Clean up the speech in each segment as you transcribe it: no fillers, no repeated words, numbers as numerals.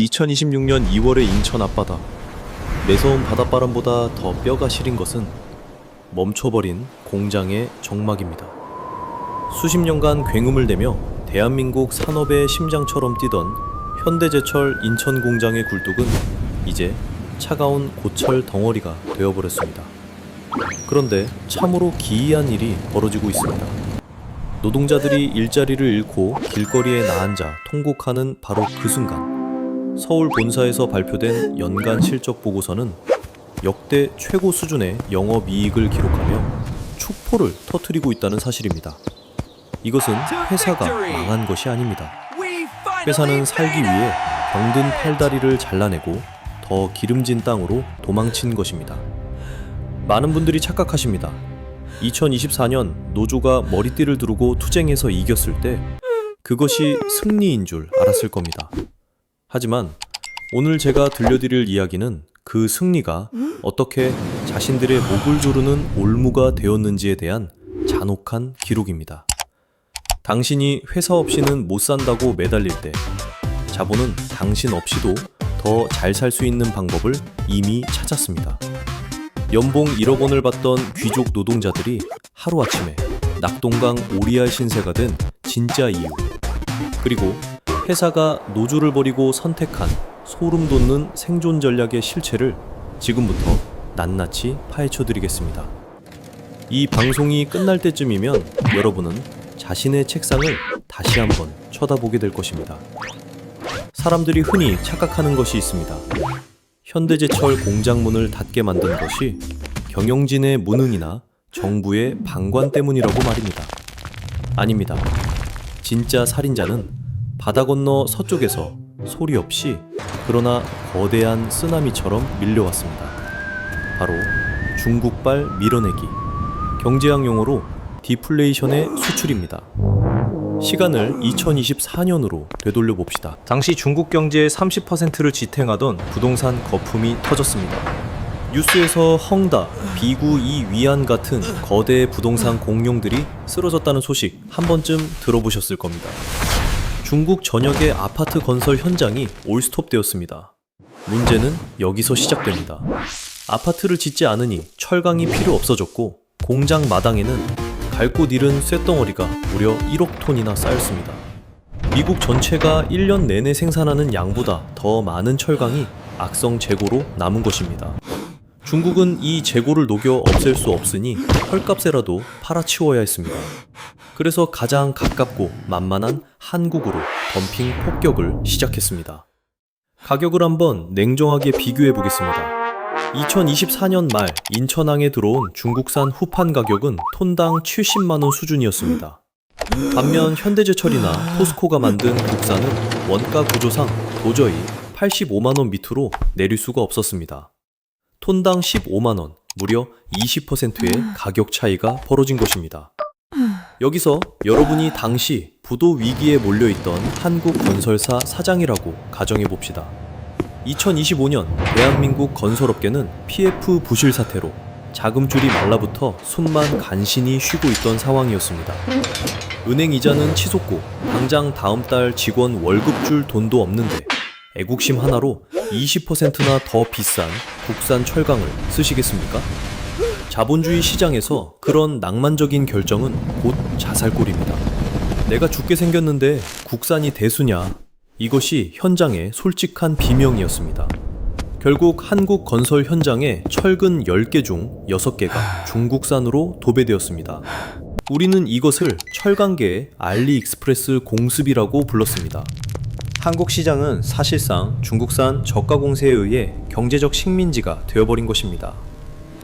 2026년 2월의 인천 앞바다. 매서운 바닷바람보다 더 뼈가 시린 것은 멈춰버린 공장의 정막입니다. 수십 년간 굉음을 내며 대한민국 산업의 심장처럼 뛰던 현대제철 인천 공장의 굴뚝은 이제 차가운 고철 덩어리가 되어버렸습니다. 그런데 참으로 기이한 일이 벌어지고 있습니다. 노동자들이 일자리를 잃고 길거리에 나앉아 통곡하는 바로 그 순간, 서울 본사에서 발표된 연간 실적 보고서는 역대 최고 수준의 영업이익을 기록하며 축포를 터뜨리고 있다는 사실입니다. 이것은 회사가 망한 것이 아닙니다. 회사는 살기 위해 병든 팔다리를 잘라내고 더 기름진 땅으로 도망친 것입니다. 많은 분들이 착각하십니다. 2024년 노조가 머리띠를 두르고 투쟁해서 이겼을 때 그것이 승리인 줄 알았을 겁니다. 하지만 오늘 제가 들려드릴 이야기는 그 승리가 어떻게 자신들의 목을 조르는 올무가 되었는지에 대한 잔혹한 기록입니다. 당신이 회사 없이는 못 산다고 매달릴 때 자본은 당신 없이도 더 잘 살 수 있는 방법을 이미 찾았습니다. 연봉 1억 원을 받던 귀족 노동자들이 하루아침에 낙동강 오리알 신세가 된 진짜 이유, 그리고 회사가 노조를 버리고 선택한 소름 돋는 생존 전략의 실체를 지금부터 낱낱이 파헤쳐드리겠습니다. 이 방송이 끝날 때쯤이면 여러분은 자신의 책상을 다시 한번 쳐다보게 될 것입니다. 사람들이 흔히 착각하는 것이 있습니다. 현대제철 공장문을 닫게 만든 것이 경영진의 무능이나 정부의 방관 때문이라고 말입니다. 아닙니다. 진짜 살인자는 바다 건너 서쪽에서 소리 없이 그러나 거대한 쓰나미처럼 밀려왔습니다. 바로 중국발 밀어내기, 경제학 용어로 디플레이션의 수출입니다. 시간을 2024년으로 되돌려 봅시다. 당시 중국 경제의 30%를 지탱하던 부동산 거품이 터졌습니다. 뉴스에서 헝다, 비구 이 위안 같은 거대 부동산 공룡들이 쓰러졌다는 소식 한 번쯤 들어보셨을 겁니다. 중국 전역의 아파트 건설 현장이 올스톱되었습니다. 문제는 여기서 시작됩니다. 아파트를 짓지 않으니 철강이 필요 없어졌고 공장 마당에는 갈 곳 잃은 쇳덩어리가 무려 1억 톤이나 쌓였습니다. 미국 전체가 1년 내내 생산하는 양보다 더 많은 철강이 악성 재고로 남은 것입니다. 중국은 이 재고를 녹여 없앨 수 없으니 헐값에라도 팔아치워야 했습니다. 그래서 가장 가깝고 만만한 한국으로 덤핑 폭격을 시작했습니다. 가격을 한번 냉정하게 비교해 보겠습니다. 2024년 말 인천항에 들어온 중국산 후판 가격은 톤당 70만원 수준이었습니다. 반면 현대제철이나 포스코가 만든 국산은 원가 구조상 도저히 85만원 밑으로 내릴 수가 없었습니다. 톤당 15만원, 무려 20%의 가격 차이가 벌어진 것입니다. 여기서 여러분이 당시 부도 위기에 몰려있던 한국건설사 사장이라고 가정해봅시다. 2025년 대한민국 건설업계는 PF 부실 사태로 자금줄이 말라붙어 숨만 간신히 쉬고 있던 상황이었습니다. 은행 이자는 치솟고 당장 다음 달 직원 월급 줄 돈도 없는데 애국심 하나로 20%나 더 비싼 국산 철강을 쓰시겠습니까? 자본주의 시장에서 그런 낭만적인 결정은 곧 자살골입니다. 내가 죽게 생겼는데 국산이 대수냐? 이것이 현장의 솔직한 비명이었습니다. 결국 한국 건설 현장의 철근 10개 중 6개가 중국산으로 도배되었습니다. 우리는 이것을 철강계의 알리익스프레스 공습이라고 불렀습니다. 한국 시장은 사실상 중국산 저가 공세에 의해 경제적 식민지가 되어버린 것입니다.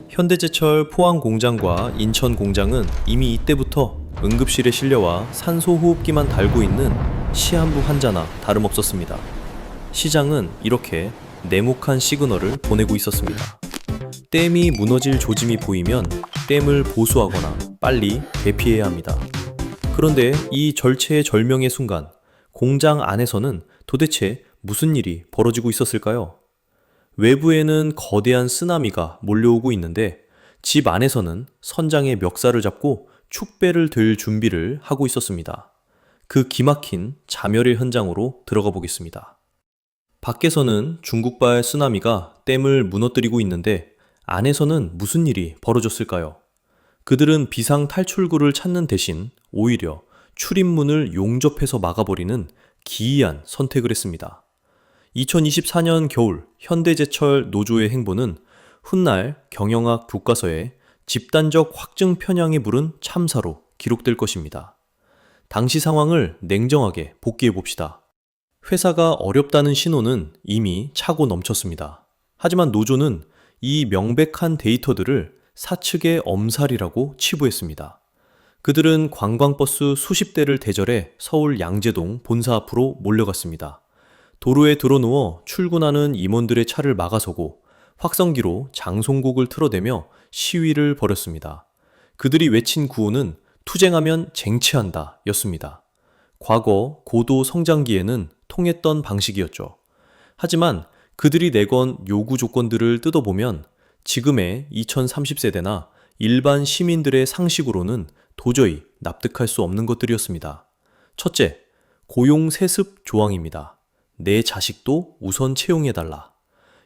현대제철 포항 공장과 인천 공장은 이미 이때부터 응급실에 실려와 산소호흡기만 달고 있는 시한부 환자나 다름없었습니다. 시장은 이렇게 냉혹한 시그널을 보내고 있었습니다. 댐이 무너질 조짐이 보이면 댐을 보수하거나 빨리 대피해야 합니다. 그런데 이 절체절명의 순간 공장 안에서는 도대체 무슨 일이 벌어지고 있었을까요? 외부에는 거대한 쓰나미가 몰려오고 있는데 집 안에서는 선장의 멱살을 잡고 축배를 들 준비를 하고 있었습니다. 그 기막힌 자멸의 현장으로 들어가 보겠습니다. 밖에서는 중국발 쓰나미가 댐을 무너뜨리고 있는데 안에서는 무슨 일이 벌어졌을까요? 그들은 비상 탈출구를 찾는 대신 오히려 출입문을 용접해서 막아버리는 기이한 선택을 했습니다. 2024년 겨울 현대제철 노조의 행보는 훗날 경영학 교과서에 집단적 확증 편향에 부른 참사로 기록될 것입니다. 당시 상황을 냉정하게 복기해 봅시다. 회사가 어렵다는 신호는 이미 차고 넘쳤습니다. 하지만 노조는 이 명백한 데이터들을 사측의 엄살이라고 치부했습니다. 그들은 관광버스 수십 대를 대절해 서울 양재동 본사 앞으로 몰려갔습니다. 도로에 드러누워 출근하는 임원들의 차를 막아서고 확성기로 장송곡을 틀어대며 시위를 벌였습니다. 그들이 외친 구호는 투쟁하면 쟁취한다 였습니다. 과거 고도 성장기에는 통했던 방식이었죠. 하지만 그들이 내건 요구 조건들을 뜯어보면 지금의 2030세대나 일반 시민들의 상식으로는 도저히 납득할 수 없는 것들이었습니다. 첫째, 고용 세습 조항입니다. 내 자식도 우선 채용해달라.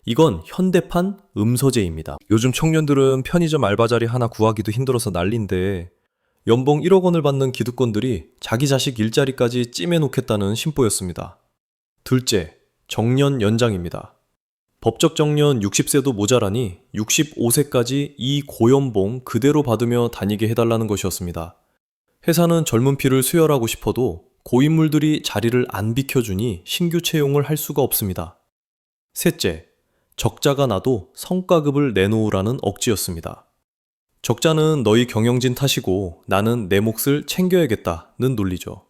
이건 현대판 음서제입니다. 요즘 청년들은 편의점 알바 자리 하나 구하기도 힘들어서 난린데 연봉 1억 원을 받는 기득권들이 자기 자식 일자리까지 찜해놓겠다는 심보였습니다. 둘째, 정년 연장입니다. 법적 정년 60세도 모자라니 65세까지 이 고연봉 그대로 받으며 다니게 해달라는 것이었습니다. 회사는 젊은 피를 수혈하고 싶어도 고인물들이 자리를 안 비켜주니 신규 채용을 할 수가 없습니다. 셋째, 적자가 나도 성과급을 내놓으라는 억지였습니다. 적자는 너희 경영진 탓이고 나는 내 몫을 챙겨야겠다는 논리죠.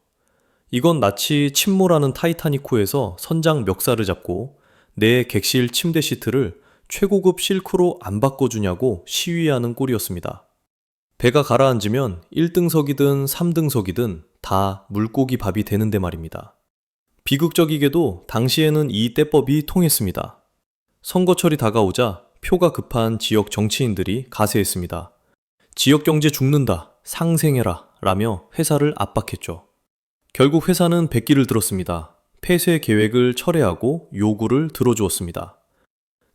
이건 마치 침몰하는 타이타닉호에서 선장 멱살을 잡고 내 객실 침대 시트를 최고급 실크로 안 바꿔주냐고 시위하는 꼴이었습니다. 배가 가라앉으면 1등석이든 3등석이든 다 물고기 밥이 되는데 말입니다. 비극적이게도 당시에는 이 떼법이 통했습니다. 선거철이 다가오자 표가 급한 지역 정치인들이 가세했습니다. 지역 경제 죽는다, 상생해라 라며 회사를 압박했죠. 결국 회사는 백기를 들었습니다. 폐쇄 계획을 철회하고 요구를 들어주었습니다.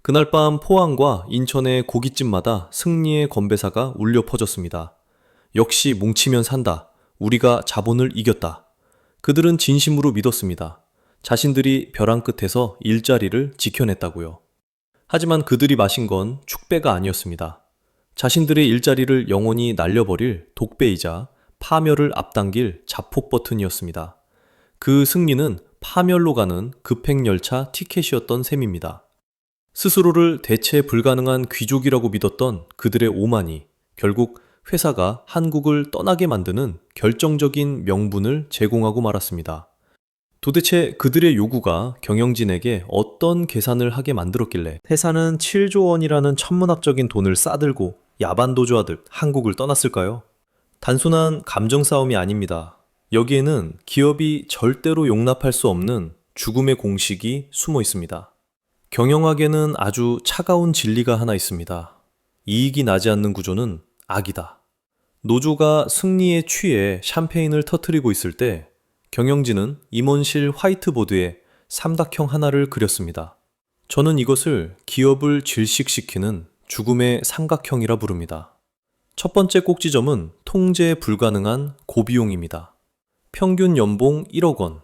그날 밤 포항과 인천의 고깃집마다 승리의 건배사가 울려 퍼졌습니다. 역시 뭉치면 산다. 우리가 자본을 이겼다. 그들은 진심으로 믿었습니다. 자신들이 벼랑 끝에서 일자리를 지켜냈다고요. 하지만 그들이 마신 건 축배가 아니었습니다. 자신들의 일자리를 영원히 날려버릴 독배이자 파멸을 앞당길 자폭 버튼이었습니다. 그 승리는 파멸로 가는 급행열차 티켓이었던 셈입니다. 스스로를 대체 불가능한 귀족이라고 믿었던 그들의 오만이 결국 회사가 한국을 떠나게 만드는 결정적인 명분을 제공하고 말았습니다. 도대체 그들의 요구가 경영진에게 어떤 계산을 하게 만들었길래 회사는 7조 원이라는 천문학적인 돈을 싸들고 야반도주하듯 한국을 떠났을까요? 단순한 감정 싸움이 아닙니다. 여기에는 기업이 절대로 용납할 수 없는 죽음의 공식이 숨어 있습니다. 경영학에는 아주 차가운 진리가 하나 있습니다. 이익이 나지 않는 구조는 악이다. 노조가 승리에 취해 샴페인을 터뜨리고 있을 때 경영진은 임원실 화이트보드에 삼각형 하나를 그렸습니다. 저는 이것을 기업을 질식시키는 죽음의 삼각형이라 부릅니다. 첫 번째 꼭지점은 통제 불가능한 고비용입니다. 평균 연봉 1억 원,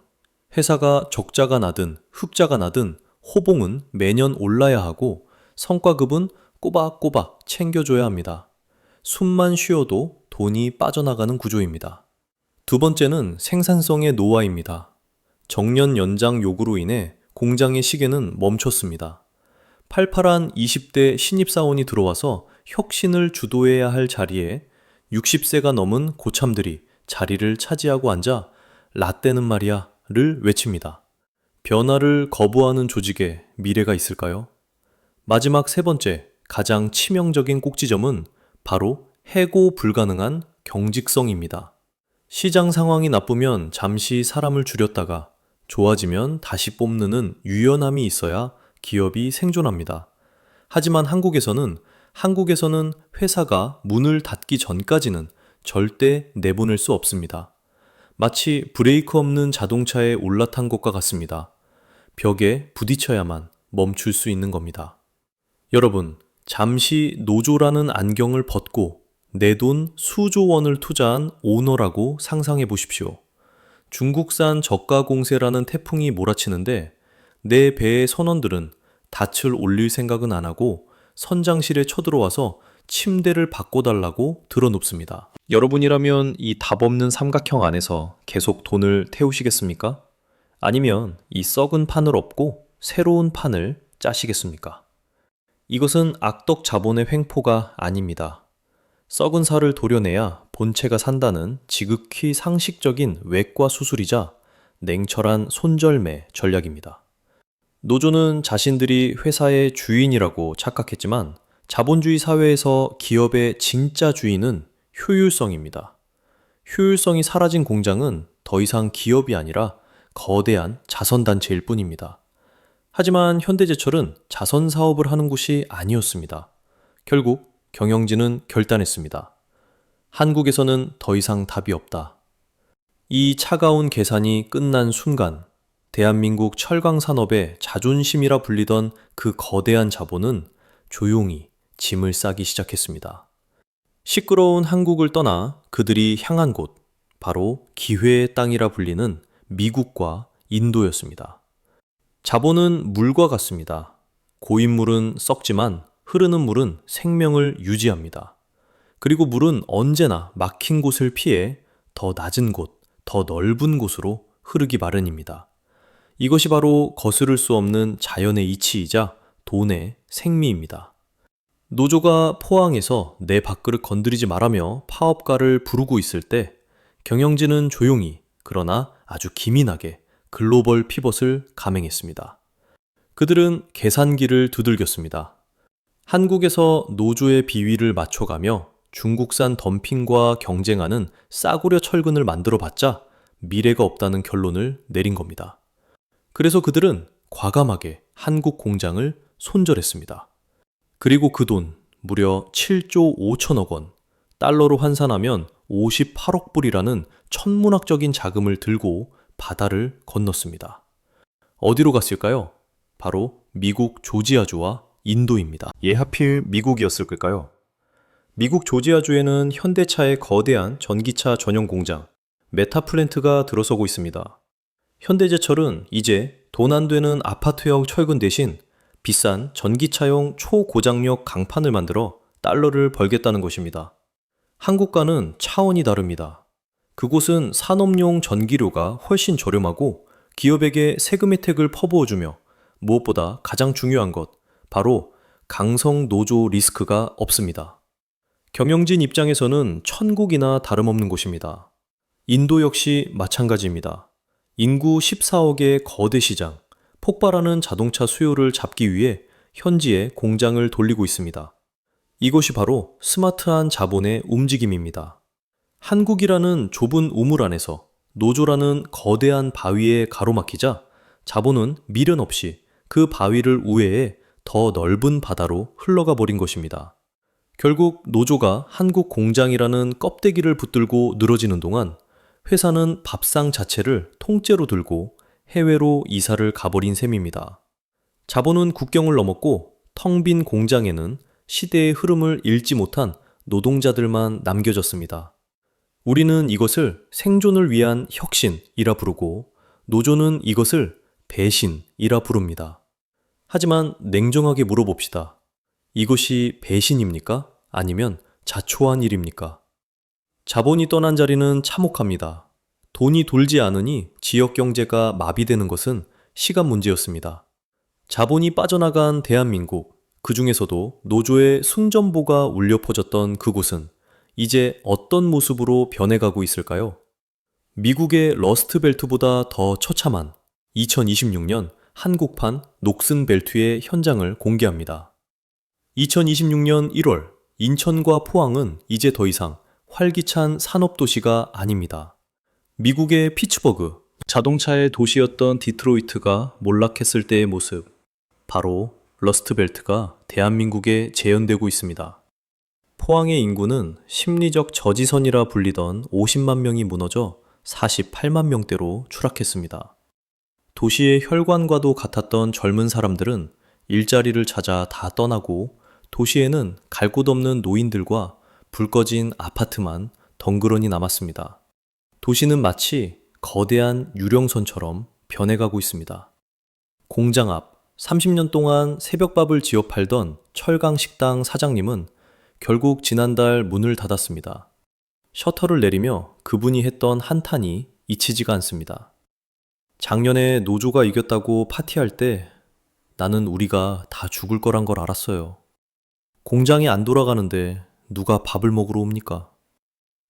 회사가 적자가 나든 흑자가 나든 호봉은 매년 올라야 하고 성과급은 꼬박꼬박 챙겨줘야 합니다. 숨만 쉬어도 돈이 빠져나가는 구조입니다. 두 번째는 생산성의 노화입니다. 정년 연장 요구로 인해 공장의 시계는 멈췄습니다. 팔팔한 20대 신입사원이 들어와서 혁신을 주도해야 할 자리에 60세가 넘은 고참들이 자리를 차지하고 앉아 라떼는 말이야를 외칩니다. 변화를 거부하는 조직에 미래가 있을까요? 마지막 세 번째, 가장 치명적인 꼭지점은 바로 해고 불가능한 경직성입니다. 시장 상황이 나쁘면 잠시 사람을 줄였다가 좋아지면 다시 뽑는 유연함이 있어야 기업이 생존합니다. 하지만 한국에서는 회사가 문을 닫기 전까지는 절대 내보낼 수 없습니다. 마치 브레이크 없는 자동차에 올라탄 것과 같습니다. 벽에 부딪혀야만 멈출 수 있는 겁니다. 여러분, 잠시 노조라는 안경을 벗고 내 돈 수조 원을 투자한 오너라고 상상해 보십시오. 중국산 저가 공세라는 태풍이 몰아치는데 내 배의 선원들은 닻을 올릴 생각은 안 하고 선장실에 쳐들어와서 침대를 바꿔달라고 들어눕습니다. 여러분이라면 이 답 없는 삼각형 안에서 계속 돈을 태우시겠습니까? 아니면 이 썩은 판을 엎고 새로운 판을 짜시겠습니까? 이것은 악덕 자본의 횡포가 아닙니다. 썩은 살을 도려내야 본체가 산다는 지극히 상식적인 외과 수술이자 냉철한 손절매 전략입니다. 노조는 자신들이 회사의 주인이라고 착각했지만 자본주의 사회에서 기업의 진짜 주인은 효율성입니다. 효율성이 사라진 공장은 더 이상 기업이 아니라 거대한 자선단체일 뿐입니다. 하지만 현대제철은 자선 사업을 하는 곳이 아니었습니다. 결국 경영진은 결단했습니다. 한국에서는 더 이상 답이 없다. 이 차가운 계산이 끝난 순간 대한민국 철강 산업의 자존심이라 불리던 그 거대한 자본은 조용히 짐을 싸기 시작했습니다. 시끄러운 한국을 떠나 그들이 향한 곳, 바로 기회의 땅이라 불리는 미국과 인도였습니다. 자본은 물과 같습니다. 고인물은 썩지만 흐르는 물은 생명을 유지합니다. 그리고 물은 언제나 막힌 곳을 피해 더 낮은 곳, 더 넓은 곳으로 흐르기 마련입니다. 이것이 바로 거스를 수 없는 자연의 이치이자 돈의 생미입니다. 노조가 포항에서 내 밥그릇 건드리지 말라며 파업가를 부르고 있을 때 경영진은 조용히 그러나 아주 기민하게 글로벌 피벗을 감행했습니다. 그들은 계산기를 두들겼습니다. 한국에서 노조의 비위를 맞춰가며 중국산 덤핑과 경쟁하는 싸구려 철근을 만들어봤자 미래가 없다는 결론을 내린 겁니다. 그래서 그들은 과감하게 한국 공장을 손절했습니다. 그리고 그 돈 무려 7조 5천억 원, 달러로 환산하면 58억 불이라는 천문학적인 자금을 들고 바다를 건넜습니다. 어디로 갔을까요? 바로 미국 조지아주와 인도입니다. 예, 하필 미국이었을까요? 미국 조지아주에는 현대차의 거대한 전기차 전용 공장 메타플랜트가 들어서고 있습니다. 현대제철은 이제 돈 안 되는 아파트형 철근 대신 비싼 전기차용 초고장력 강판을 만들어 달러를 벌겠다는 것입니다. 한국과는 차원이 다릅니다. 그곳은 산업용 전기료가 훨씬 저렴하고 기업에게 세금 혜택을 퍼부어주며 무엇보다 가장 중요한 것, 바로 강성 노조 리스크가 없습니다. 경영진 입장에서는 천국이나 다름없는 곳입니다. 인도 역시 마찬가지입니다. 인구 14억의 거대 시장, 폭발하는 자동차 수요를 잡기 위해 현지에 공장을 돌리고 있습니다. 이것이 바로 스마트한 자본의 움직임입니다. 한국이라는 좁은 우물 안에서 노조라는 거대한 바위에 가로막히자 자본은 미련 없이 그 바위를 우회해 더 넓은 바다로 흘러가 버린 것입니다. 결국 노조가 한국 공장이라는 껍데기를 붙들고 늘어지는 동안 회사는 밥상 자체를 통째로 들고 해외로 이사를 가버린 셈입니다. 자본은 국경을 넘었고 텅 빈 공장에는 시대의 흐름을 읽지 못한 노동자들만 남겨졌습니다. 우리는 이것을 생존을 위한 혁신이라 부르고 노조는 이것을 배신이라 부릅니다. 하지만 냉정하게 물어봅시다. 이것이 배신입니까? 아니면 자초한 일입니까? 자본이 떠난 자리는 참혹합니다. 돈이 돌지 않으니 지역 경제가 마비되는 것은 시간 문제였습니다. 자본이 빠져나간 대한민국, 그 중에서도 노조의 승전보가 울려 퍼졌던 그곳은 이제 어떤 모습으로 변해가고 있을까요? 미국의 러스트벨트보다 더 처참한 2026년 한국판 녹슨벨트의 현장을 공개합니다. 2026년 1월, 인천과 포항은 이제 더 이상 활기찬 산업도시가 아닙니다. 미국의 피츠버그, 자동차의 도시였던 디트로이트가 몰락했을 때의 모습, 바로 러스트벨트가 대한민국에 재현되고 있습니다. 포항의 인구는 심리적 저지선이라 불리던 50만 명이 무너져 48만 명대로 추락했습니다. 도시의 혈관과도 같았던 젊은 사람들은 일자리를 찾아 다 떠나고 도시에는 갈 곳 없는 노인들과 불 꺼진 아파트만 덩그러니 남았습니다. 도시는 마치 거대한 유령선처럼 변해가고 있습니다. 공장 앞 30년 동안 새벽밥을 지어 팔던 철강 식당 사장님은 결국 지난달 문을 닫았습니다. 셔터를 내리며 그분이 했던 한탄이 잊히지가 않습니다. 작년에 노조가 이겼다고 파티할 때 나는 우리가 다 죽을 거란 걸 알았어요. 공장이 안 돌아가는데 누가 밥을 먹으러 옵니까?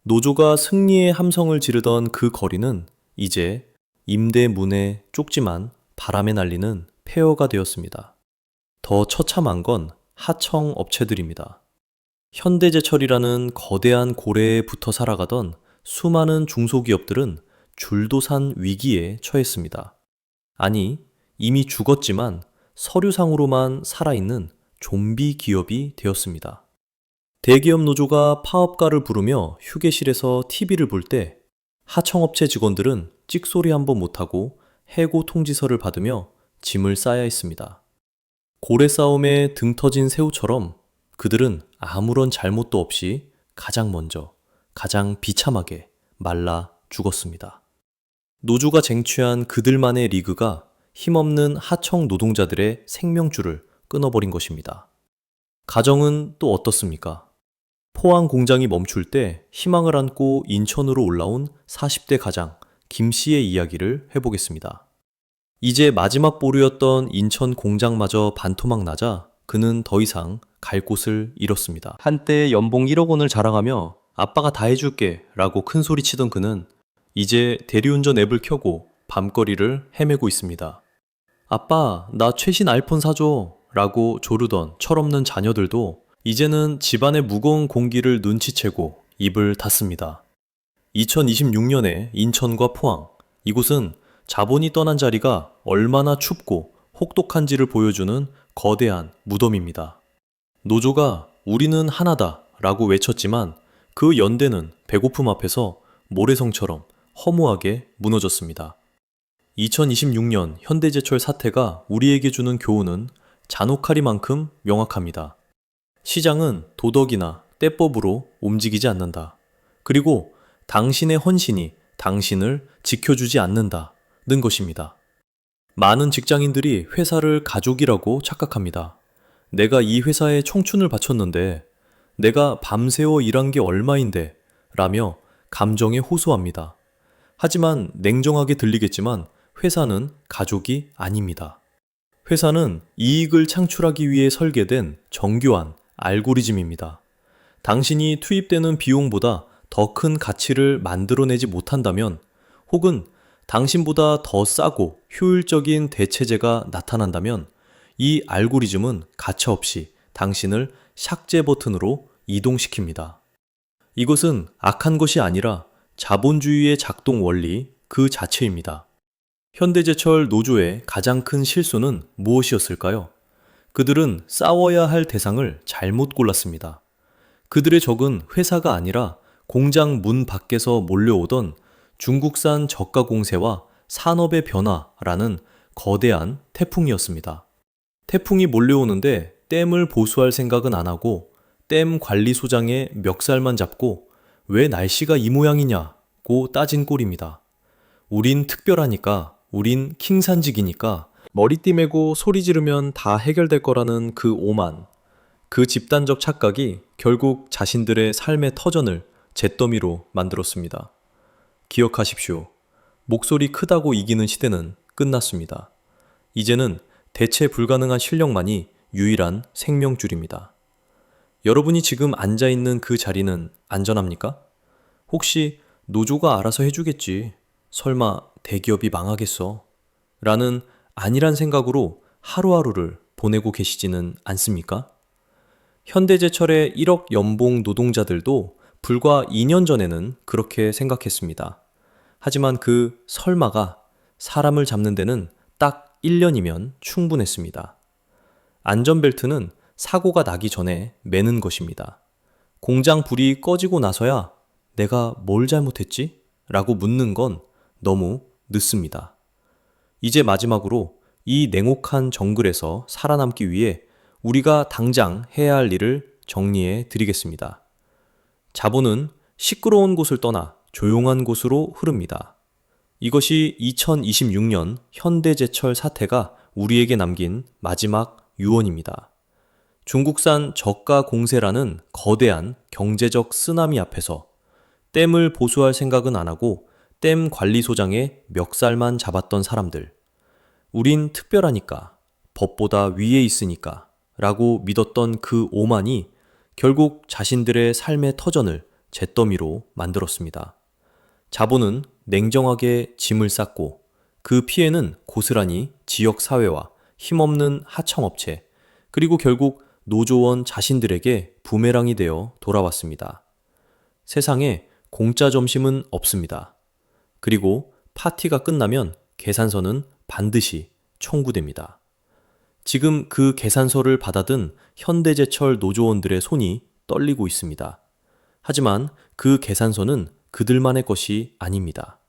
노조가 승리의 함성을 지르던 그 거리는 이제 임대 문에 쪽지만 바람에 날리는 폐허가 되었습니다. 더 처참한 건 하청 업체들입니다. 현대제철이라는 거대한 고래에 붙어 살아가던 수많은 중소기업들은 줄도산 위기에 처했습니다. 아니, 이미 죽었지만 서류상으로만 살아있는 좀비 기업이 되었습니다. 대기업 노조가 파업가를 부르며 휴게실에서 TV를 볼 때 하청업체 직원들은 찍소리 한번 못하고 해고 통지서를 받으며 짐을 싸야 했습니다. 고래 싸움에 등 터진 새우처럼 그들은 아무런 잘못도 없이 가장 먼저, 가장 비참하게 말라 죽었습니다. 노조가 쟁취한 그들만의 리그가 힘없는 하청 노동자들의 생명줄을 끊어버린 것입니다. 가정은 또 어떻습니까? 포항 공장이 멈출 때 희망을 안고 인천으로 올라온 40대 가장 김 씨의 이야기를 해보겠습니다. 이제 마지막 보루였던 인천 공장마저 반토막 나자 그는 더 이상 갈 곳을 잃었습니다. 한때 연봉 1억 원을 자랑하며 아빠가 다 해줄게 라고 큰 소리 치던 그는 이제 대리운전 앱을 켜고 밤거리를 헤매고 있습니다. 아빠, 나 최신 아이폰 사줘 라고 조르던 철없는 자녀들도 이제는 집안의 무거운 공기를 눈치채고 입을 닫습니다. 2026년에 인천과 포항, 이곳은 자본이 떠난 자리가 얼마나 춥고 혹독한지를 보여주는 거대한 무덤입니다. 노조가 우리는 하나다 라고 외쳤지만 그 연대는 배고픔 앞에서 모래성처럼 허무하게 무너졌습니다. 2026년 현대제철 사태가 우리에게 주는 교훈은 잔혹하리만큼 명확합니다. 시장은 도덕이나 때법으로 움직이지 않는다. 그리고 당신의 헌신이 당신을 지켜주지 않는다는 것입니다. 많은 직장인들이 회사를 가족이라고 착각합니다. 내가 이 회사에 청춘을 바쳤는데, 내가 밤새워 일한 게 얼마인데 라며 감정에 호소합니다. 하지만 냉정하게 들리겠지만 회사는 가족이 아닙니다. 회사는 이익을 창출하기 위해 설계된 정교한 알고리즘입니다. 당신이 투입되는 비용보다 더 큰 가치를 만들어내지 못한다면, 혹은 당신보다 더 싸고 효율적인 대체제가 나타난다면 이 알고리즘은 가차없이 당신을 삭제 버튼으로 이동시킵니다. 이것은 악한 것이 아니라 자본주의의 작동 원리 그 자체입니다. 현대제철 노조의 가장 큰 실수는 무엇이었을까요? 그들은 싸워야 할 대상을 잘못 골랐습니다. 그들의 적은 회사가 아니라 공장 문 밖에서 몰려오던 중국산 저가 공세와 산업의 변화라는 거대한 태풍이었습니다. 태풍이 몰려오는데 댐을 보수할 생각은 안 하고 댐 관리소장의 멱살만 잡고 왜 날씨가 이 모양이냐고 따진 꼴입니다. 우린 특별하니까, 우린 킹산직이니까 머리띠 메고 소리 지르면 다 해결될 거라는 그 오만, 그 집단적 착각이 결국 자신들의 삶의 터전을 잿더미로 만들었습니다. 기억하십시오. 목소리 크다고 이기는 시대는 끝났습니다. 이제는 대체 불가능한 실력만이 유일한 생명줄입니다. 여러분이 지금 앉아있는 그 자리는 안전합니까? 혹시 노조가 알아서 해주겠지. 설마 대기업이 망하겠어. 라는 아니란 생각으로 하루하루를 보내고 계시지는 않습니까? 현대제철의 1억 연봉 노동자들도 불과 2년 전에는 그렇게 생각했습니다. 하지만 그 설마가 사람을 잡는 데는 딱 1년이면 충분했습니다. 안전벨트는 사고가 나기 전에 매는 것입니다. 공장 불이 꺼지고 나서야 내가 뭘 잘못했지? 라고 묻는 건 너무 늦습니다. 이제 마지막으로 이 냉혹한 정글에서 살아남기 위해 우리가 당장 해야 할 일을 정리해 드리겠습니다. 자본은 시끄러운 곳을 떠나 조용한 곳으로 흐릅니다. 이것이 2026년 현대제철 사태가 우리에게 남긴 마지막 유언입니다. 중국산 저가 공세라는 거대한 경제적 쓰나미 앞에서 댐을 보수할 생각은 안 하고 댐 관리소장의 멱살만 잡았던 사람들. 우린 특별하니까, 법보다 위에 있으니까 라고 믿었던 그 오만이 결국 자신들의 삶의 터전을 잿더미로 만들었습니다. 자본은 냉정하게 짐을 쌌고 그 피해는 고스란히 지역사회와 힘없는 하청업체, 그리고 결국 노조원 자신들에게 부메랑이 되어 돌아왔습니다. 세상에 공짜 점심은 없습니다. 그리고 파티가 끝나면 계산서는 반드시 청구됩니다. 지금 그 계산서를 받아든 현대제철 노조원들의 손이 떨리고 있습니다. 하지만 그 계산서는 그들만의 것이 아닙니다.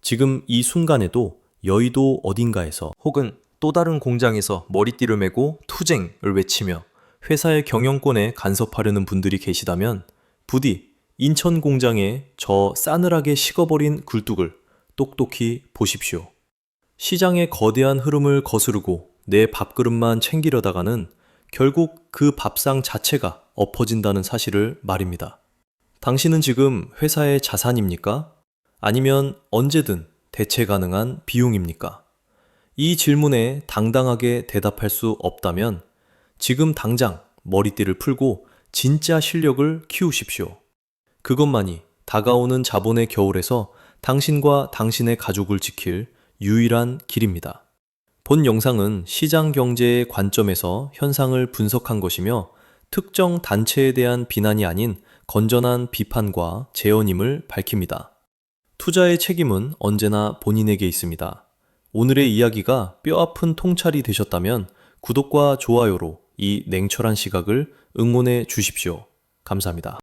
지금 이 순간에도 여의도 어딘가에서 혹은 또 다른 공장에서 머리띠를 메고 투쟁을 외치며 회사의 경영권에 간섭하려는 분들이 계시다면 부디 인천 공장의 저 싸늘하게 식어버린 굴뚝을 똑똑히 보십시오. 시장의 거대한 흐름을 거스르고 내 밥그릇만 챙기려다가는 결국 그 밥상 자체가 엎어진다는 사실을 말입니다. 당신은 지금 회사의 자산입니까? 아니면 언제든 대체 가능한 비용입니까? 이 질문에 당당하게 대답할 수 없다면 지금 당장 머리띠를 풀고 진짜 실력을 키우십시오. 그것만이 다가오는 자본의 겨울에서 당신과 당신의 가족을 지킬 유일한 길입니다. 본 영상은 시장 경제의 관점에서 현상을 분석한 것이며 특정 단체에 대한 비난이 아닌 건전한 비판과 재언임을 밝힙니다. 투자의 책임은 언제나 본인에게 있습니다. 오늘의 이야기가 뼈아픈 통찰이 되셨다면 구독과 좋아요로 이 냉철한 시각을 응원해 주십시오. 감사합니다.